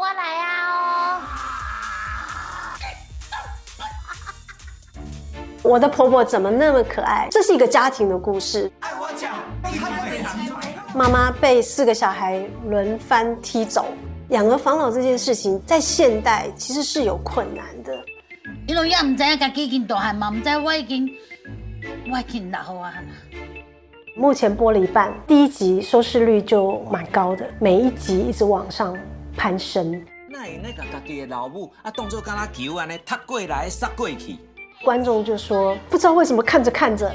我来啊哦。我的婆婆怎么那么可爱？这是一个家庭的故事。妈妈被4个小孩轮番踢走，养儿防老这件事情在现代其实是有困难的。因为也唔知影家己已经大汉嘛，唔知我已经老啊。目前播了一半，第1集收视率就蛮高的，每一集一直往上攀升。那会那个家己的老母当作敢若球安尼踢过来杀过去。观众就说不知道为什么看着看着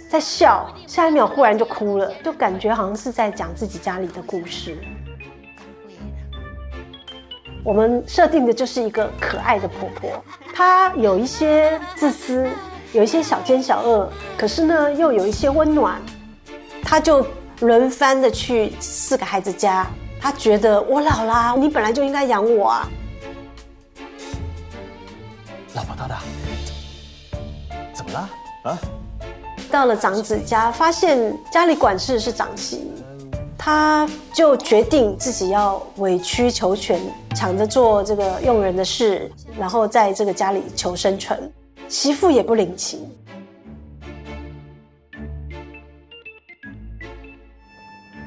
在笑，下一秒忽然就哭了，就感觉好像是在讲自己家里的故事。我们设定的就是一个可爱的婆婆，她有一些自私，有一些小奸小恶，可是呢又有一些温暖。她就轮番的去4个孩子家，她觉得我老啦，你本来就应该养我啊。老婆大大，怎么了啊？到了长子家，发现家里管事是长媳，他就决定自己要委曲求全，抢着做这个佣人的事，然后在这个家里求生存。媳妇也不领情。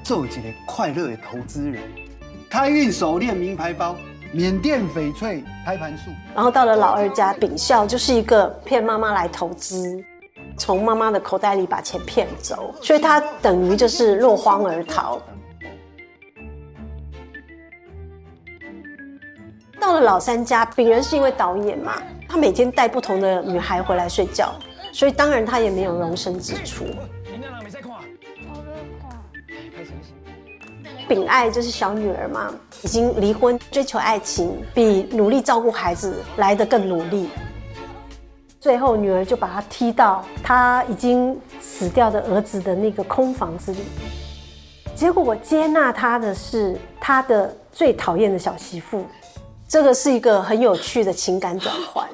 做一个快乐的投资人，开运手链、名牌包、缅甸翡翠胎盘素。然后到了老二家，秉孝就是一个骗妈妈来投资，从妈妈的口袋里把钱骗走，所以他等于就是落荒而逃。到了老三家，秉仁是因为导演嘛，他每天带不同的女孩回来睡觉，所以当然他也没有容身之处。秉爱就是小女儿嘛，已经离婚，追求爱情，比努力照顾孩子来得更努力。最后女儿就把他踢到他已经死掉的儿子的那个空房子里。结果我接纳他的是他的最讨厌的小媳妇，这个是一个很有趣的情感转换。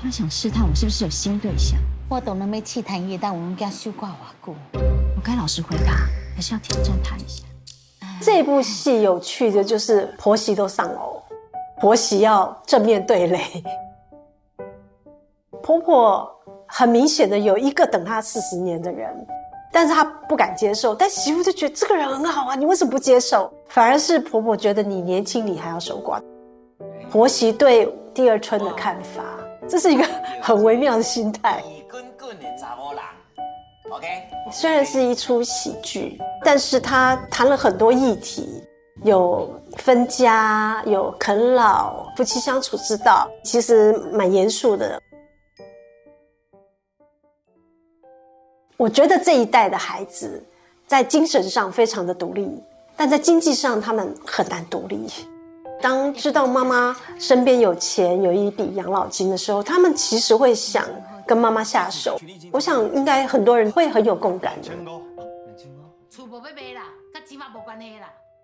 他想试探我是不是有新对象。我懂了，没气谈夜，但我们家修挂瓦固。我该老实回答，还是要挑战他一下？这部戏有趣的就是婆媳都丧偶，婆媳要正面对垒。婆婆很明显的有一个等她40年的人，但是她不敢接受，但媳妇就觉得这个人很好啊，你为什么不接受？反而是婆婆觉得你年轻，你还要守寡。婆媳对第二春的看法，这是一个很微妙的心态。虽然是一出喜剧，但是他谈了很多议题，有分家，有啃老，夫妻相处之道，其实蛮严肃的。我觉得这一代的孩子在精神上非常的独立，但在经济上他们很难独立。当知道妈妈身边有钱，有一笔养老金的时候，他们其实会想跟妈妈下手。我想应该很多人会很有共感的。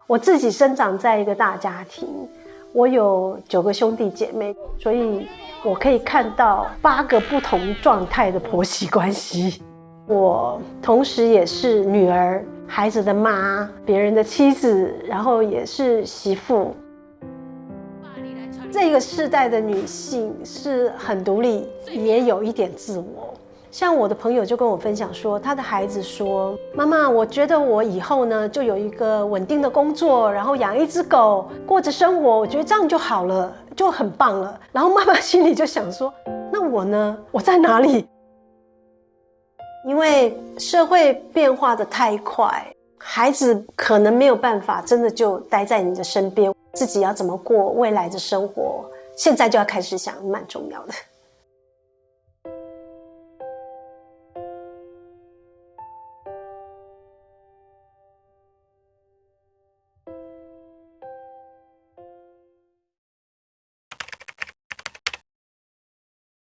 我自己生长在一个大家庭，我有9个兄弟姐妹，所以我可以看到8个不同状态的婆媳关系。我同时也是女儿，孩子的妈，别人的妻子，然后也是媳妇。这个世代的女性是很独立，也有一点自我。像我的朋友就跟我分享说，他的孩子说，妈妈，我觉得我以后呢就有一个稳定的工作，然后养一只狗，过着生活，我觉得这样就好了，就很棒了。然后妈妈心里就想说，那我呢，我在哪里？因为社会变化的太快，孩子可能没有办法真的就待在你的身边，自己要怎么过未来的生活，现在就要开始想，蛮重要的。